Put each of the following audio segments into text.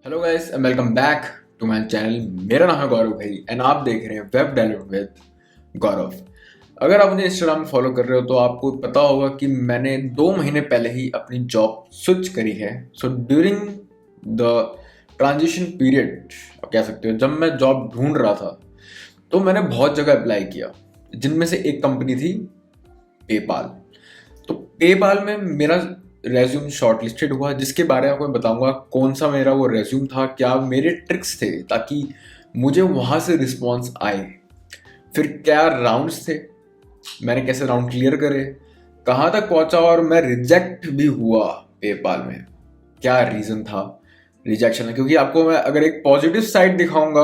Hello guys and welcome back to my channel. मेरा नाम है गौरव भाई एंड आप देख रहे हैं वेब डेवलप विद गौरव। अगर आप मुझे इंस्टाग्राम में फॉलो कर रहे हो तो आपको पता होगा कि मैंने 2 महीने पहले ही अपनी जॉब स्विच करी है। So during the transition period आप कह सकते हो, जब मैं जॉब ढूंढ रहा था तो मैंने बहुत जगह अप्लाई किया, जिनमें से एक कंपनी थी पेपाल। तो पेपाल में मेरा रेज्यूम शॉर्टलिस्टेड हुआ, जिसके बारे में आपको मैं बताऊंगा कौन सा मेरा वो रेज्यूम था, क्या मेरे ट्रिक्स थे ताकि मुझे वहां से रिस्पॉन्स आए, फिर क्या राउंड्स थे, मैंने कैसे राउंड क्लियर करे, कहाँ तक पहुंचा और मैं रिजेक्ट भी हुआ पेपाल में, क्या रीजन था रिजेक्शन है। क्योंकि आपको मैं अगर एक पॉजिटिव साइड दिखाऊंगा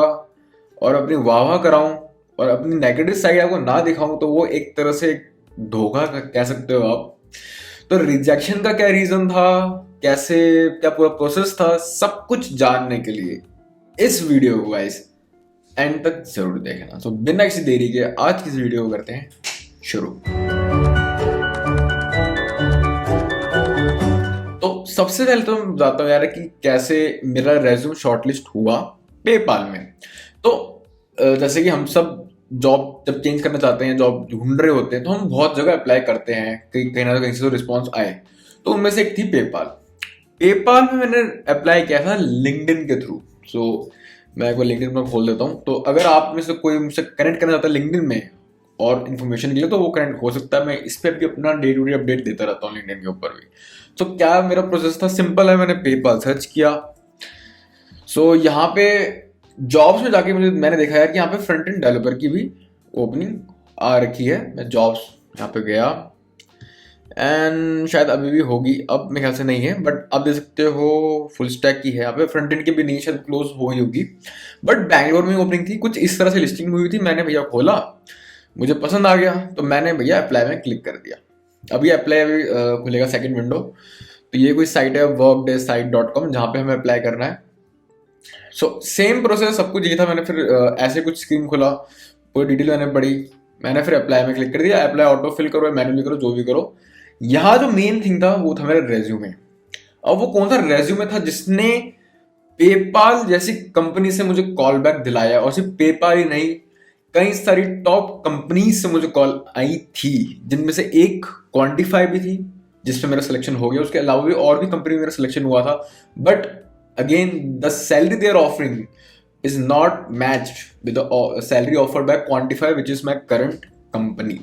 और अपनी वाह वाह कराऊं और अपनी नेगेटिव साइड आपको ना दिखाऊं तो वो एक तरह से धोखा कह सकते हो आप। तो रिजेक्शन का क्या रीजन था, कैसे क्या पूरा प्रोसेस था, सब कुछ जानने के लिए इस वीडियो को गाइस एंड तक जरूर देखना। तो बिना किसी देरी के आज की इस वीडियो को करते हैं शुरू। तो सबसे पहले तो मैं बताता हूँ यार कि कैसे मेरा रेज्यूम शॉर्टलिस्ट हुआ पेपाल में। तो जैसे कि हम सब जॉब जब चेंज करना चाहते हैं, जॉब ढूंढ रहे होते हैं, तो हम बहुत जगह अप्लाई करते हैं, कहीं कहीं ना कहीं से तो रिस्पॉन्स आए। तो उनमें से एक थी पेपाल। पेपाल में मैंने अप्लाई किया था लिंक्डइन के थ्रू। सो मैं एक बार लिंक्डइन पर खोल देता हूँ। तो अगर आप में से कोई मुझसे कनेक्ट करना चाहता है लिंक्डइन में और इन्फॉर्मेशन के लिए, तो वो कनेक्ट हो सकता है। मैं इस पर भी अपना डे टू डे अपडेट देता रहता हूँ लिंक्डइन के ऊपर भी। तो क्या मेरा प्रोसेस था, सिंपल है, मैंने पेपाल सर्च किया। सो यहाँ पे जॉब्स में जाके मैंने देखा यार कि यहाँ पे फ्रंट एंड डेवलपर की भी ओपनिंग आ रखी है। मैं जॉब्स यहाँ पे गया एंड शायद अभी भी होगी, अब मेरे ख्याल से नहीं है, बट आप देख सकते हो फुल स्टैक की है यहाँ पे। फ्रंट एंड की भी नहीं, शायद क्लोज हो गई होगी, बट बैंगलोर में ओपनिंग थी, कुछ इस तरह से लिस्टिंग हुई थी। मैंने भैया खोला, मुझे पसंद आ गया, तो मैंने भैया अप्लाई में क्लिक कर दिया। अभी अप्लाई अभी खुलेगा सेकंड विंडो। तो ये कोई साइट है workdaysite.com, जहाँ पे हमें अप्लाई करना है। सो सेम प्रोसेस, सब कुछ ये था। मैंने फिर ऐसे कुछ स्क्रीन खोला, पूरी डिटेल मैंने पढ़ी, मैंने फिर अप्लाई में क्लिक कर दिया। अप्लाई ऑटो फिल करो, मैन्युअली करो, जो भी करो। यहाँ जो मेन थिंग था वो था मेरा रेज्यूमे। अब वो कौन सा रेज्यूमे था जिसने पेपाल जैसी कंपनी से मुझे कॉल बैक दिलाया, और सिर्फ पेपाल ही नहीं, कई सारी टॉप कंपनी से मुझे कॉल आई थी, जिनमें से एक क्वांटिफाई भी थी जिसमें मेरा सिलेक्शन हो गया। उसके अलावा भी और भी कंपनी में मेरा सिलेक्शन हुआ था, but again the salary they are offering is not matched with the salary offered by Quantify which is my current company.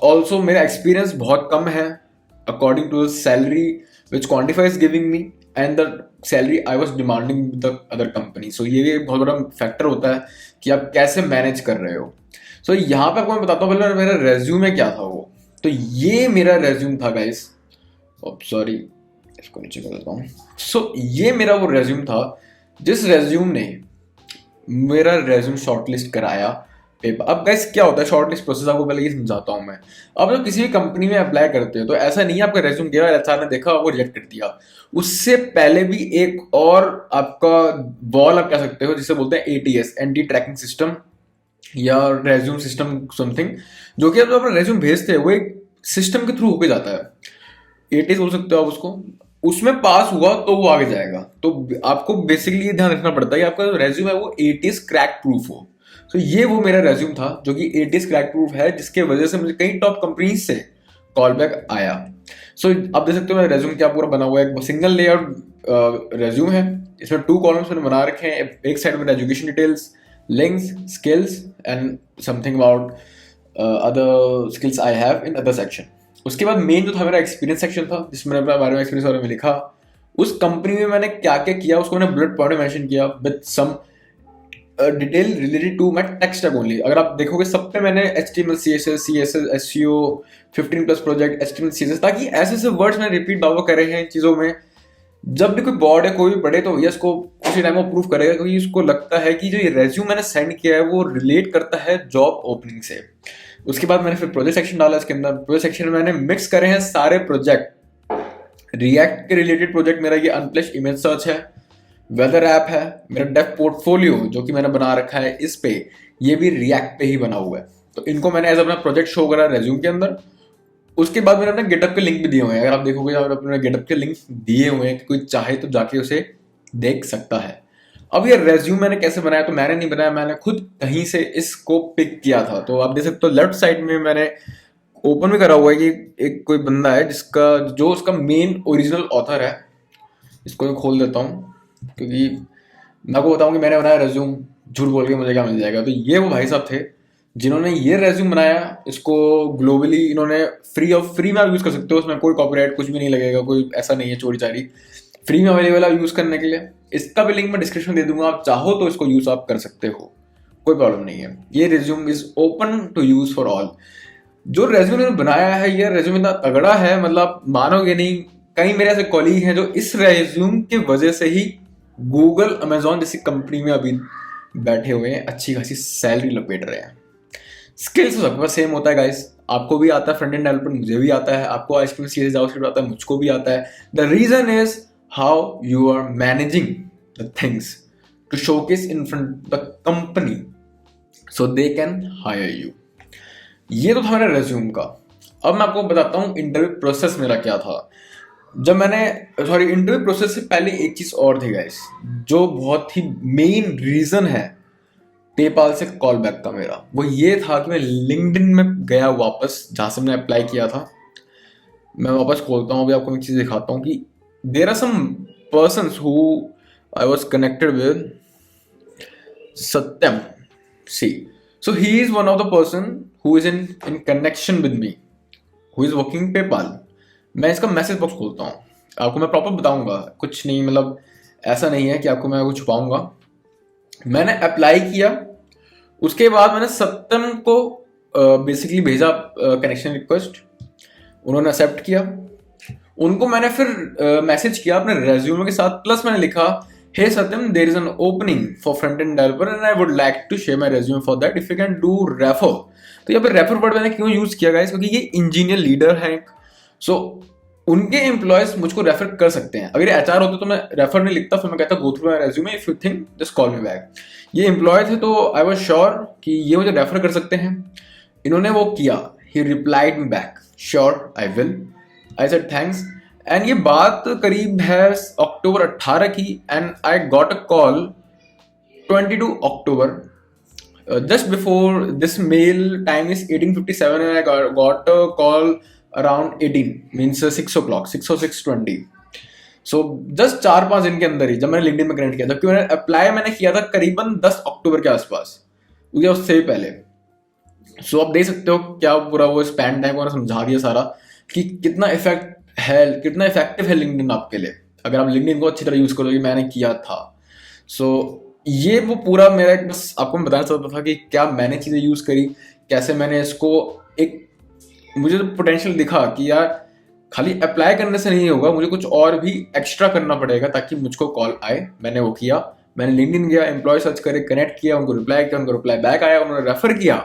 Also मेरा एक्सपीरियंस बहुत कम है according to the salary which Quantify is giving me and the salary I was demanding the other company. So ये भी एक बहुत बड़ा factor होता है कि आप कैसे मैनेज कर रहे हो। सो यहाँ पे आपको मैं बताता हूँ पहले मेरा रेज्यूमे क्या था वो। तो ये मेरा रेज्यूम था गाइस, सॉरी इसको नीचे कर देता हूँ। सो ये मेरा वो रेज्यूम था जिस रेज्यूम ने मेरा रेज्यूम शॉर्टलिस्ट कराया पेपर। अब गाइस क्या होता है शॉर्टलिस्ट प्रोसेस, आपको पहले ये समझाता हूँ मैं। अब जब किसी भी कंपनी में अप्लाई करते हो तो ऐसा नहीं है आपका रेज्यूम गया, एचआर ने देखा, वो रिजेक्ट कर दिया। उससे पहले भी एक और आपका वॉल आप कह सकते हो, जिसे बोलते हैं एटीएस, एंटी ट्रैकिंग सिस्टम या रेज्यूम सिस्टम समथिंग, जो कि आप जो अपना रेज्यूम भेजते हैं वो एक सिस्टम के थ्रू होके जाता है। एटीएस बोल सकते हो आप उसको। उसमें पास हुआ तो वो आगे जाएगा। तो आपको बेसिकली ये ध्यान रखना पड़ता है कि आपका जो रेज्यूम है वो एटीएस क्रैक प्रूफ हो। तो ये वो मेरा रेज्यूम था जो कि एटीएस क्रैक प्रूफ है, जिसके वजह से मुझे कई टॉप कंपनीज से कॉल बैक आया। सो आप देख सकते हो मेरा रेज्यूम क्या पूरा बना हुआ है। एक सिंगल लेआउट रेज्यूम है, इसमें 2 कॉलम्स मैंने बना रखे हैं। एक साइड में education details, links, skills and something about other skills I have in other section. उसके बाद मेन जो था मेरा एक्सपीरियंस सेक्शन था, जिसमें मैंने अपने बारे में एक्सपीरियंस बारे में लिखा। उस कंपनी में मैंने क्या क्या किया उसको मैंने बुलेट पॉइंट में मेंशन किया with some detail related to my tech stack only. अगर आप देखोगे सब पे मैंने HTML, CSS, SEO, 15+ project, HTML, CSS, ताकि ऐसे ऐसे वर्ड्स मैंने रिपीट बार करे हैं इन चीज़ों में। जब भी कोई बोर्ड है कोई भी पढ़े तो ये इसको उसी टाइम में प्रूफ करेगा, क्योंकि उसको लगता है कि जो ये रेज्यूम मैंने सेंड किया है वो रिलेट करता है जॉब ओपनिंग से। उसके बाद मैंने फिर प्रोजेक्ट सेक्शन डाला। इसके अंदर प्रोजेक्ट सेक्शन में मैंने मिक्स करे हैं सारे प्रोजेक्ट। रिएक्ट के रिलेटेड प्रोजेक्ट मेरा ये अनप्लश इमेज सर्च है, वेदर ऐप है, मेरा डेव पोर्टफोलियो जो कि मैंने बना रखा है इस पे, ये भी रिएक्ट पे ही बना हुआ है। तो इनको मैंने एज अपना प्रोजेक्ट शो करा रेज्यूम के अंदर। उसके बाद मैंने अपने गेटअप के लिंक भी दिए हुए हैं। अगर आप देखोगे अपने गेटअप के लिंक दिए हुए हैं कि कोई चाहे तो जाके उसे देख सकता है। अब ये रेज्यूम मैंने कैसे बनाया, तो मैंने नहीं बनाया, मैंने खुद कहीं से इसको पिक किया था। तो आप देख सकते हो लेफ्ट साइड में मैंने ओपन भी करा हुआ है कि एक कोई बंदा है जिसका जो उसका मेन ओरिजिनल ऑथर है। इसको मैं खोल देता हूँ क्योंकि मैं आपको बताऊँ कि मैंने बनाया रेज्यूम, झूठ बोल के मुझे क्या मिल जाएगा। तो ये वो भाई साहब थे जिन्होंने ये रेज्यूम बनाया। इसको ग्लोबली इन्होंने फ्री में आप यूज़ कर सकते हो, उसमें कोई कॉपीराइट कुछ भी नहीं लगेगा, कोई ऐसा नहीं है चोरी चारी, फ्री में अवेलेबल है यूज़ करने के लिए। इसका भी लिंक मैं डिस्क्रिप्शन दे दूंगा, आप चाहो तो इसको यूज़ आप कर सकते हो, कोई प्रॉब्लम नहीं है। ये resume is open to use for all. जो रेज्यूम इन्होंने बनाया है, ये रेज्यूम इतना तगड़ा है, मतलब मानोगे नहीं। कई मेरे ऐसे कॉलीग हैं जो इस रेज्यूम की वजह से ही गूगल अमेजोन जैसी कंपनी में अभी बैठे हुए हैं, अच्छी खासी सैलरी लपेट रहे हैं। स्किल्स तो सबके पास सेम होता है गाइस, आपको भी आता है फ्रंट एंड डेवलपमेंट, मुझे भी आता है, आपको HTML CSS जावास्क्रिप्ट आता है, मुझको भी आता है। The reason is how you are managing the things to showcase in front the company so they can hire you. ये तो था मेरा रेज्यूम का। अब मैं आपको बताता हूँ इंटरव्यू प्रोसेस मेरा क्या था। जब मैंने इंटरव्यू प्रोसेस से पहले एक चीज और थी गाइस, जो बहुत ही मेन रीजन है पेपाल से कॉल बैक का मेरा, वो ये था कि मैं लिंक्डइन में गया वापस, जहां से मैंने अप्लाई किया था। मैं वापस खोलता हूँ, अभी आपको एक चीज दिखाता हूँ कि there are some persons who I was connected with. Satyam, see, so he is one of the person who is in connection with me, who is working PayPal। मैं इसका मैसेज बॉक्स खोलता हूँ, आपको मैं प्रॉपर बताऊंगा, कुछ नहीं, मतलब ऐसा नहीं है कि आपको मैं कुछ छुपाऊंगा। मैंने अप्लाई किया, उसके बाद मैंने सत्यम को बेसिकली भेजा कनेक्शन रिक्वेस्ट, उन्होंने एक्सेप्ट किया। उनको मैंने फिर मैसेज किया अपने रेज्यूमे के साथ, प्लस मैंने लिखा, Hey Satyam, there is an opening for front-end developer and I would like to share my resume for that if you can do refer। तो यहाँ पे रेफर वर्ड मैंने क्यों यूज किया गाइस, क्योंकि ये इंजीनियर लीडर है, सो उनके एम्प्लॉयज मुझको रेफर कर सकते हैं। अगर HR होते तो मैं रेफर नहीं लिखता, फिर मैं कहता go through my resume, if you think just call me back. ये एम्प्लॉय थे तो आई वाज श्योर कि ये मुझे रेफर कर सकते हैं। इन्होंने वो किया, he replied me back, sure I will. I said thanks. And ये बात करीब है अक्टूबर 18 की, and I got a call 22 October. Just before this mail time is 18:57 and I got a call around 18 means 6 o'clock, 6 or 6:20। So just 4-5 दिन के अंदर ही, जब मैंने लिंक्डइन में कनेक्ट किया था, क्योंकि मैंने अप्लाई किया था करीबन 10 अक्टूबर के आसपास, क्योंकि उससे भी पहले। सो आप देख सकते हो क्या पूरा वो स्पैन टाइम को समझा दिया सारा कि कितना कितना इफेक्टिव है लिंक्डइन आपके लिए, अगर आप लिंक्डइन को अच्छी तरह यूज करोगे। मैंने किया था। सो ये वो पूरा मेरा एक, बस आपको मैं बताना चाहता था कि क्या मैंने चीजें यूज करी, कैसे मैंने इसको एक, मुझे तो पोटेंशियल दिखा कि यार खाली अप्लाई करने से नहीं होगा, मुझे कुछ और भी एक्स्ट्रा करना पड़ेगा ताकि मुझको कॉल आए। मैंने वो किया, मैंने लिंक्डइन गया, एम्प्लॉय सर्च करे, कनेक्ट किया, उनको रिप्लाई किया, उनको रिप्लाई बैक आया, उन्होंने रेफर किया,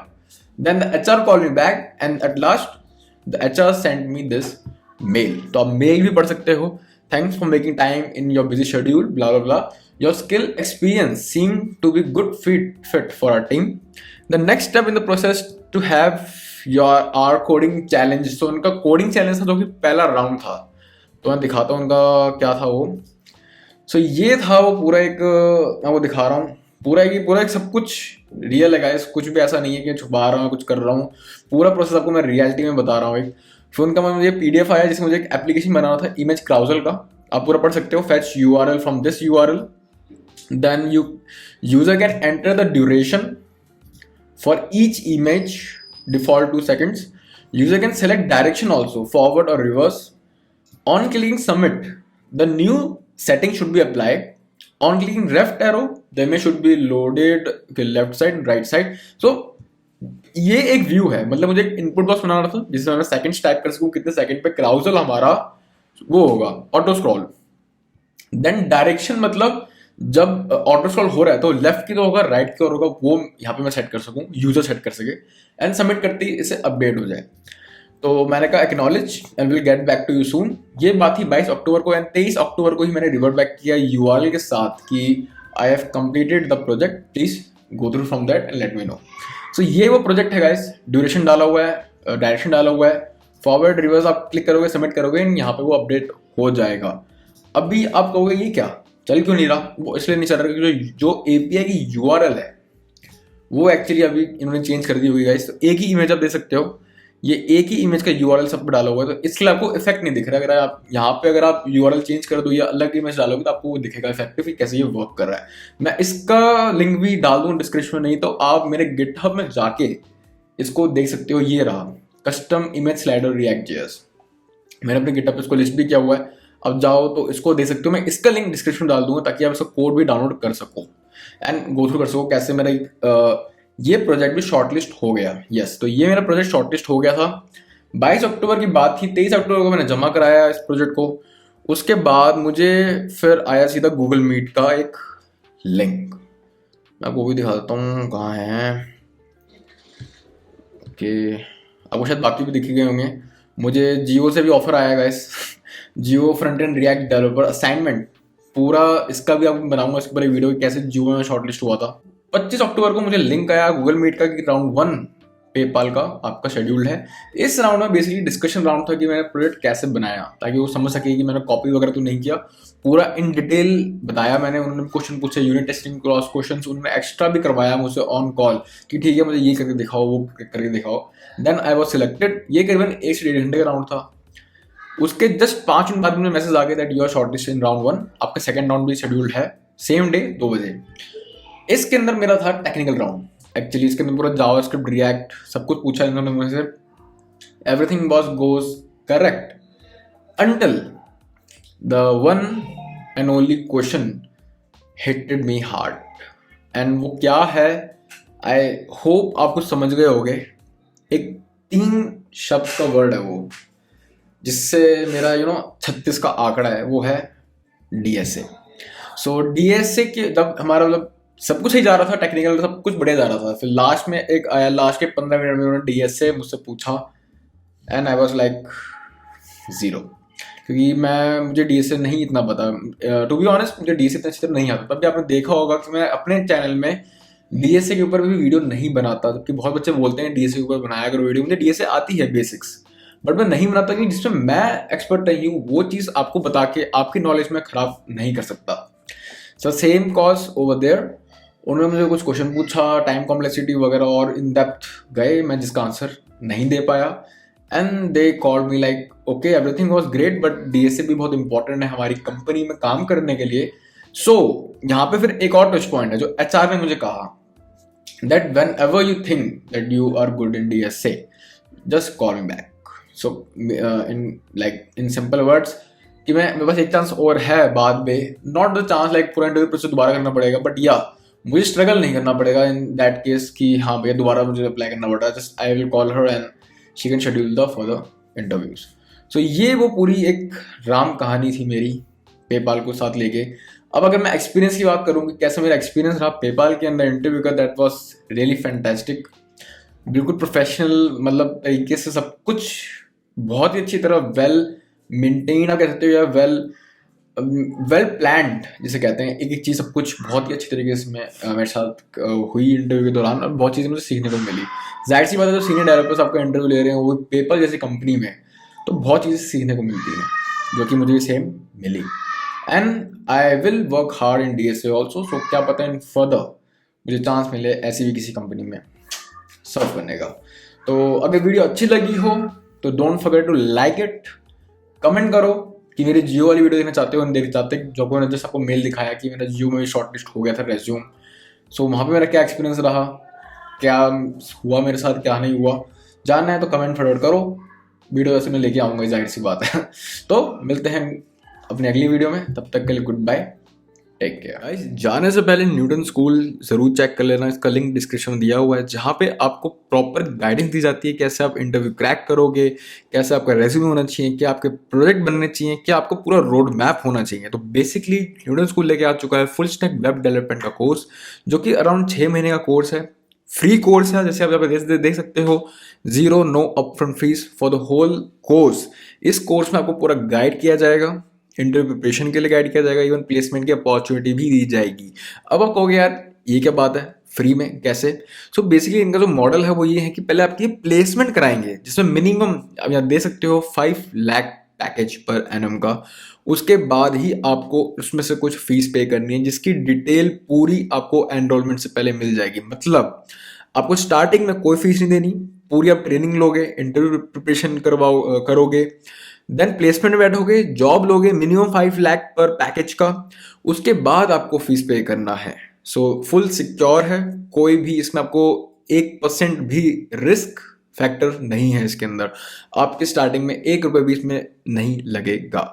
then the HR call me back and at last the HR send me this mail. तो आप मेल भी पढ़ सकते हो। Thanks for making time in your busy schedule, blah blah blah, your skill experience seem to be good fit for our team. The next step in the process to have your are coding challenge. तो उनका coding challenge था जो कि पहला round था, तो मैं दिखाता हूँ उनका क्या था वो। सो ये था वो पूरा एक, मैं वो दिखा रहा हूँ पूरा एक सब कुछ रियल है गाइस, कुछ भी ऐसा नहीं है कि छुपा रहा हूँ कुछ कर रहा हूँ, पूरा प्रोसेस आपको मैं रियलिटी में बता रहा हूँ। एक फिर उनका मुझे PDF आया जिसमें मुझे एक एप्लीकेशन बनाना था इमेज क्राउजल का, आप पूरा पढ़ सकते हो। Fetch URL from this URL, then user can enter the duration for each image, default 2 seconds। User can select direction also, forward और reverse. On clicking submit the new setting should be applied. On clicking left arrow, the image should be loaded to left side and right side. So ये एक view है, मतलब मुझे एक input box बनाना था जिसमें मैं सेकंड्स टाइप कर सकूं, कितने सेकंड पे क्राउजल हमारा वो होगा ऑटो स्क्रॉल। देन डायरेक्शन, मतलब जब ऑटो स्क्रॉल हो रहा है तो लेफ्ट की तो होगा, राइट की ओर होगा, वो यहाँ पे मैं सेट कर सकूं, यूजर सेट कर सके, एंड सबमिट करते ही इसे अपडेट हो जाए। तो मैंने कहा acknowledge and will get back to you soon. ये बात थी 22 अक्टूबर को, एंड 23 अक्टूबर को ही मैंने रिवर्ट बैक किया URL के साथ कि I have completed the project, please go through from that and let me know. So ये वो प्रोजेक्ट है गाइस, ड्यूरेशन डाला हुआ है, डायरेक्शन डाला हुआ है, फॉरवर्ड रिवर्स आप क्लिक करोगे, सबमिट करोगे, एंड यहाँ पे वो अपडेट हो जाएगा। अभी आप कहोगे ये क्या, चल क्यों नहीं रहा? वो इसलिए नहीं चल रहा क्योंकि जो एपीआई की यूआरएल है वो एक्चुअली अभी इन्होंने चेंज कर दी हुई गाइस। तो एक ही इमेज आप दे सकते हो, ये एक ही इमेज का यूआरएल सब पे डाला हुआ है, तो इसलिए आपको इफेक्ट नहीं दिख रहा। अगर आप यहाँ पे अगर आप यूआरएल चेंज कर दो या अलग इमेज डालोगे तो आपको वो दिखेगा इफेक्टिव कि कैसे ये वर्क कर रहा है। मैं इसका लिंक भी डाल दूँ डिस्क्रिप्शन में, नहीं तो आप मेरे गिटहब में जाके इसको देख सकते हो। ये रहा custom image slider react JS, मैंने अपने गिटहब पे इसको लिस्ट भी किया हुआ है। अब जाओ तो इसको देख सकते हो, मैं इसका लिंक डिस्क्रिप्शन में डाल दूंगा ताकि आप इसका कोड भी डाउनलोड कर सको एंड गो थ्रू कर सको कैसे मेरा ये प्रोजेक्ट भी शॉर्टलिस्ट हो गया। यस, तो ये मेरा प्रोजेक्ट शॉर्टलिस्ट हो गया था। 22 अक्टूबर की बात थी, 23 अक्टूबर को मैंने जमा कराया इस प्रोजेक्ट को। उसके बाद मुझे फिर आया सीधा गूगल मीट का एक लिंक, मैं आपको भी दिखा देता हूँ कहाँ है। ओके, आपको शायद बाकी भी दिखे गए होंगे। मुझे जियो से भी ऑफर आया गाइस जियो front end react developer assignment, पूरा इसका भी आपको बनाऊंगा इसके ऊपर एक वीडियो कैसे जियो में शॉर्टलिस्ट हुआ था। 25 अक्टूबर को मुझे लिंक आया गूगल मीट का कि राउंड 1 पेपाल का आपका शेड्यूल्ड है। इस राउंड में बेसिकली डिस्कशन राउंड था कि मैंने प्रोजेक्ट कैसे बनाया, ताकि वो समझ सके कि मैंने कॉपी वगैरह तो नहीं किया, पूरा इन डिटेल बताया मैंने। उन्होंने क्वेश्चन पूछे, यूनिट टेस्टिंग क्रॉस क्वेश्चन उन्होंने एक्स्ट्रा भी करवाया मुझसे ऑन कॉल कि ठीक है मुझे ये करके दिखाओ वो करके दिखाओ। Then I was selected. ये करीबन 1 से 1.5 घंटे का राउंड था। उसके जस्ट 5 मिनट बाद मुझे मैसेज आ गया that you are shortlist in round 1, आपका सेकंड राउंड भी शेड्यूल्ड है सेम डे 2 बजे। इसके अंदर मेरा था टेक्निकल राउंड। एक्चुअली इसके अंदर पूरा जावास्क्रिप्ट रिएक्ट सब कुछ पूछा इन्होंने मुझसे। Everything was goes correct until the one and only question hitted me hard. And वो क्या है, आई होप आप कुछ समझ गए होगे। एक 3 शब्द का वर्ड है वो, जिससे मेरा 36 का आंकड़ा है, वो है डीएसए। सो डीएसए के जब हमारा मतलब सब कुछ ही जा रहा था, टेक्निकल सब कुछ बढ़िया जा रहा था, फिर लास्ट में एक आया, लास्ट के 15 मिनट में उन्होंने डीएसए मुझसे पूछा and I was like zero, क्योंकि मुझे डीएसए नहीं इतना पता। टू बी ऑनेस्ट मुझे डीएसए इतना अच्छी तरह नहीं आता। तब भी आपने देखा होगा कि मैं अपने चैनल में डीएसए के ऊपर भी वीडियो नहीं बनाता, जबकि बहुत बच्चे बोलते हैं डीएसए के ऊपर बनाया करो वीडियो। मुझे डीएसए आती है बेसिक्स, बट मैं नहीं बनाता कि जिसमें मैं एक्सपर्ट नहीं हूँ वो चीज़ आपको बता के आपकी नॉलेज में खराब नहीं कर सकता। So same cause over there. उन्होंने मुझे कुछ क्वेश्चन पूछा, टाइम कॉम्प्लेक्सिटी वगैरह, और इन डेप्थ गए मैं जिसका आंसर नहीं दे पाया। And they called me like okay everything was great but DSA भी बहुत इंपॉर्टेंट है हमारी कंपनी में काम करने के लिए। सो यहाँ पे फिर एक और टच पॉइंट है जो एचआर ने मुझे कहा that whenever you think that you are good in DSA just call me back. So in simple words कि मेरे पास एक चांस और है बाद में, नॉट द चांस लाइक पूरा इंटरव्यू प्रोसेस दोबारा करना पड़ेगा, बट या मुझे स्ट्रगल नहीं करना पड़ेगा इन दैट केस कि हाँ भैया दोबारा मुझे अप्लाई करना पड़ रहा है। Just I will call her and she can schedule the for the interviews. So ये वो पूरी एक राम कहानी थी मेरी पेपाल को साथ लेके। अब अगर मैं एक्सपीरियंस की बात करूँ कि कैसा मेरा एक्सपीरियंस रहा पेपाल के अंदर इंटरव्यू का, दैट वॉज रियली फैंटेस्टिक। बिल्कुल प्रोफेशनल मतलब तरीके से सब कुछ बहुत ही अच्छी तरह वेल मेंटेन आप कह सकते हो, या वेल प्लान्ड जिसे कहते हैं। एक एक चीज़ सब कुछ बहुत ही अच्छी तरीके से मेरे साथ हुई इंटरव्यू के दौरान, और बहुत चीज़ें मुझे सीखने को मिली। जाहिर सी बात है, जो सीनियर डेवलपर्स आपका इंटरव्यू ले रहे हैं वो पेपर जैसी कंपनी में, तो बहुत चीज़ें सीखने को मिलती हैं जो कि मुझे भी सेम मिली। And I will work hard in DSA also. So क्या पता इन फर्दर मुझे चांस मिले ऐसी भी किसी कंपनी में सर्व करने का। तो अगर वीडियो अच्छी लगी हो तो don't forget to like it, comment करो कि मेरी जियो वाली वीडियो देखना चाहते हो नहीं देखना चाहते, जो मैंने जैसे आपको मेल दिखाया कि मेरा जियो में भी शॉर्टलिस्ट हो गया था रेज्यूम। सो वहाँ पे मेरा क्या एक्सपीरियंस रहा, क्या हुआ मेरे साथ, क्या नहीं हुआ, जानना है तो कमेंट फॉरवर्ड करो। वीडियो वैसे मैं लेके आऊँगा, जाहिर सी बात है। तो मिलते हैं अपनी अगली वीडियो में, तब तक के लिए goodbye, take care. Guys जाने से पहले न्यूटन स्कूल जरूर चेक कर लेना, इसका लिंक डिस्क्रिप्शन में दिया हुआ है, जहाँ पे आपको प्रॉपर गाइडेंस दी जाती है कैसे आप इंटरव्यू क्रैक करोगे, कैसे आपका रेज्यूमे होना चाहिए, क्या आपके प्रोजेक्ट बनने चाहिए, क्या आपको पूरा रोड मैप होना चाहिए। तो बेसिकली न्यूटन स्कूल लेके आ चुका है फुल स्टैक वेब डेवलपमेंट का कोर्स, जो कि अराउंड 6 महीने का कोर्स है, फ्री कोर्स है। जैसे आप यहाँ पे देख सकते हो, 0 no upfront fees for the whole course. इस कोर्स में आपको पूरा गाइड किया जाएगा, इंटरव्यू प्रिपरेशन के लिए गाइड किया जाएगा, इवन प्लेसमेंट की अपॉर्चुनिटी भी दी जाएगी। अब आप कहोगे यार ये क्या बात है, फ्री में कैसे? सो बेसिकली इनका जो मॉडल है वो ये है कि पहले आपकी प्लेसमेंट कराएंगे, जिसमें मिनिमम आप यहाँ दे सकते हो 5 लाख पैकेज पर एनम का। उसके बाद ही आपको उसमें से कुछ फीस पे करनी है, जिसकी डिटेल पूरी आपको एनरोलमेंट से पहले मिल जाएगी। मतलब आपको स्टार्टिंग में कोई फीस नहीं देनी, पूरी आप ट्रेनिंग लोगे, इंटरव्यू प्रिपरेशन करोगे, देन प्लेसमेंट में बैठोगे, जॉब लोगे, मिनिमम 5 लाख पर पैकेज का, उसके बाद आपको फीस पे करना है। सो फुल सिक्योर है, कोई भी इसमें आपको 1% भी रिस्क फैक्टर नहीं है इसके अंदर। आपके स्टार्टिंग में 1 रुपये भी इसमें नहीं लगेगा।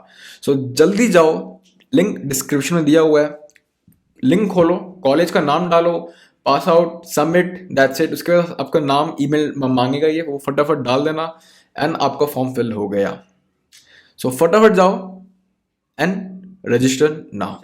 सो जल्दी जाओ, लिंक डिस्क्रिप्शन में दिया हुआ है, लिंक खोलो, कॉलेज का नाम डालो, pass out, submit, that's it. उसके बाद आपका नाम, ईमेल मांगेगा, ये वो फटाफट डाल देना एंड आपका फॉर्म फिल हो गया। सो फटाफट जाओ एंड रजिस्टर नाउ।